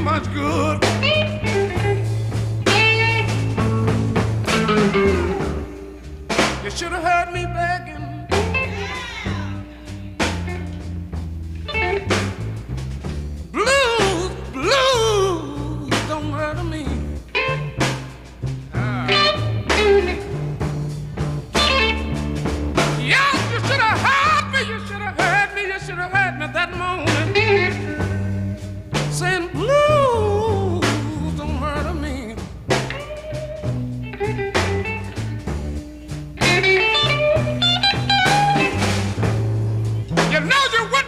much good. You should have heard me begging. Blues, blues don't murder me. Yeah, you should have heard me. You should have heard me. You should have heard me that morning. Saying blues don't murder me. You know you wouldn't